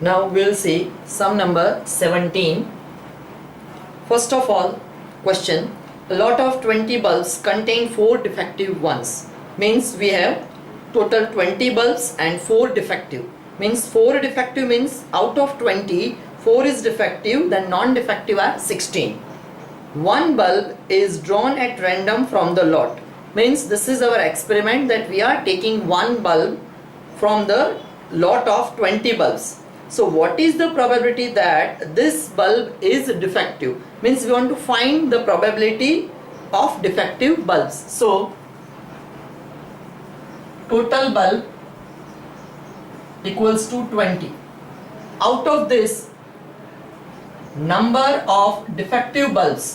Now we'll see sum number 17. First of all, question. A lot of 20 bulbs contain 4 defective ones. Means we have total 20 bulbs and 4 defective. Means 4 defective means out of 20, 4 is defective, then non-defective are 16. One bulb is drawn at random from the lot. Means this is our experiment that we are taking one bulb from the lot of 20 bulbs. So what is the probability that this bulb is defective? Means we want to find the probability of defective bulbs. So total bulb equals to 20. Out of this, number of defective bulb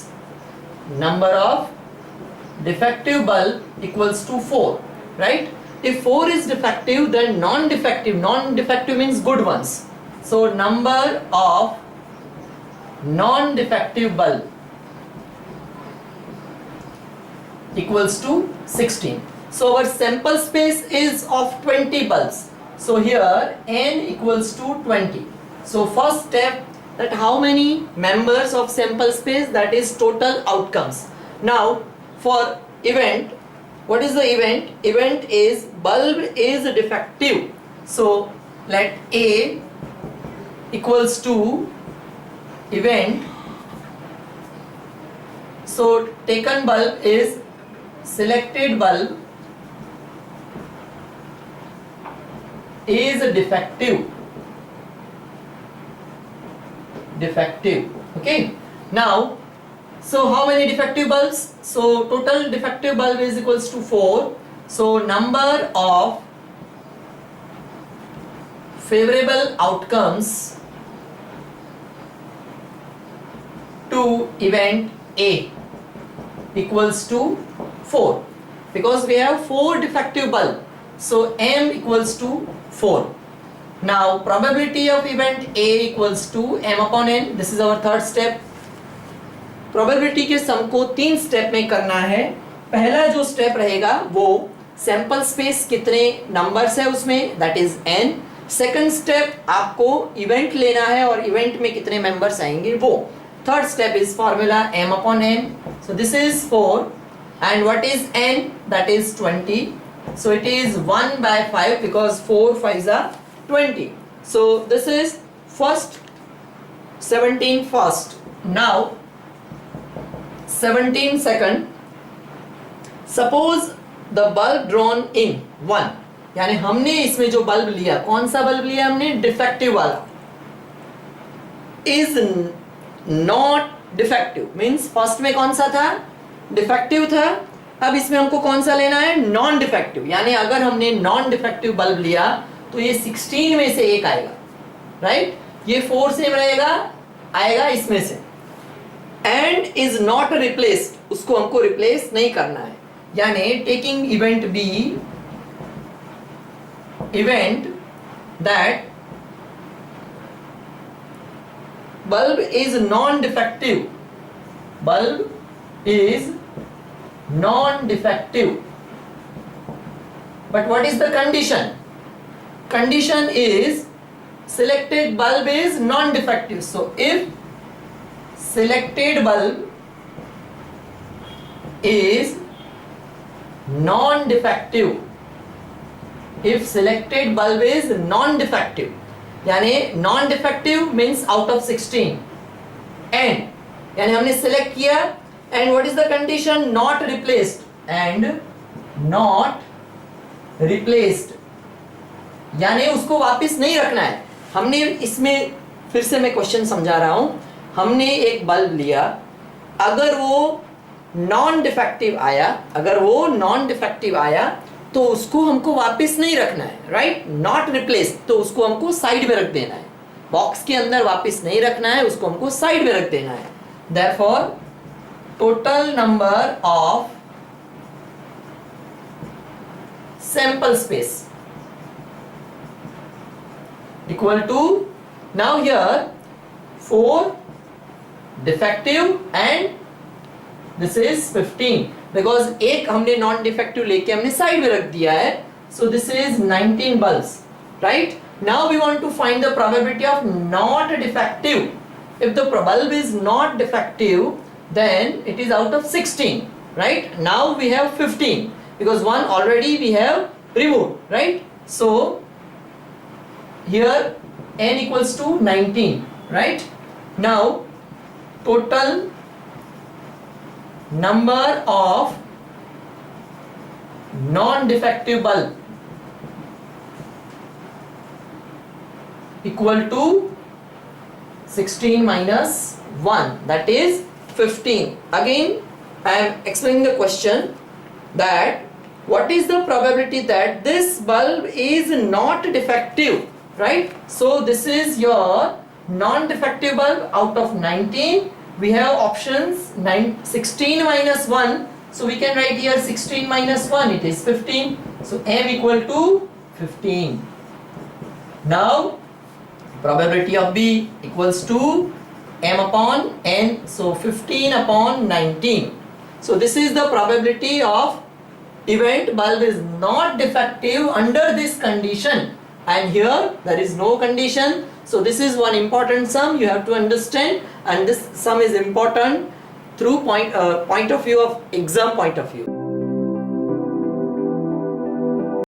equals to 4, right? If 4 is defective, then non-defective means good ones. So number of non-defective bulb equals to 16. So our sample space is of 20 bulbs. So here n equals to 20. So first step, that how many members of sample space, that is total outcomes. Now for event, what is the event? Event is bulb is defective. So let A equals to event. So taken bulb is selected bulb is defective. Okay. Now, so how many defective bulbs? So total defective bulb is equals to 4. So number of favorable outcomes to event A equals to 4, because we have 4 defective bulb. So M equals to 4. Now probability of event A equals to M upon N. This is our third step. Probability के सम को 3 step में करना है. पहला जो step रहेगा वो sample space कितने नंबर्स है उसमें, that is n. Second step आपको इवेंट लेना है और इवेंट में कितने मेंबर्स आएंगे वो. Third step is formula m upon n. So this is 4 and what is n, that is 20. So it is 1 by 5 because 4 5s are 20. So this is first 17 first. Now 17 second. Suppose the bulb drawn in 1, यानी हमने इसमें जो bulb लिया, कौन सा bulb लिया हमने, defective वाला, is not defective. Means first में कौन सा था, डिफेक्टिव था. अब इसमें हमको कौन सा लेना है, नॉन डिफेक्टिव. यानी अगर हमने नॉन डिफेक्टिव बल्ब लिया तो ये 16 में से एक आएगा, राइट. ये 4 से रहेगा, आएगा इसमें से. एंड इज नॉट रिप्लेस्ड, उसको हमको रिप्लेस नहीं करना है. यानी taking event B, event that bulb is non-defective, bulb is non-defective. But what is the condition? Condition is selected bulb is non-defective. So if selected bulb is non-defective, if selected bulb is non-defective, यानी non defective means out of 16, and यानी हमने select किया, and what is the condition, not replaced, and not replaced, यानी उसको वापस नहीं रखना है. हमने इसमें फिर से मैं क्वेश्चन समझा रहा हूं. हमने एक बल्ब लिया, अगर वो नॉन डिफेक्टिव आया, तो उसको हमको वापस नहीं रखना है, राइट. नॉट रिप्लेस, तो उसको हमको साइड में रख देना है. बॉक्स के अंदर वापस नहीं रखना है, उसको हमको साइड में रख देना है. Therefore total number of sample space equal to, now here 4 defective and this is 15, because एक हमने नॉन डिफेक्टिव लेके हमने साइड में रख दिया है. So this is 19 bulbs, right. Now we want to find the probability of not defective. If the bulb is not defective, then it is out of 16, right? Now we have 15 because one already we have removed, right? So here n equals to 19, right? Now total number of non-defective bulb equal to 16 minus 1, that is 15. Again I am explaining the question that what is the probability that this bulb is not defective, right? So this is your non-defective bulb. Out of 19 we have options 16 minus 1, so we can write here 16 minus 1, it is 15. So m equal to 15. Now probability of B equals to m upon n, so 15 upon 19. So this is the probability of event bulb is not defective under this condition, and here there is no condition. So this is one important sum you have to understand, and this sum is important through point of view of exam point of view.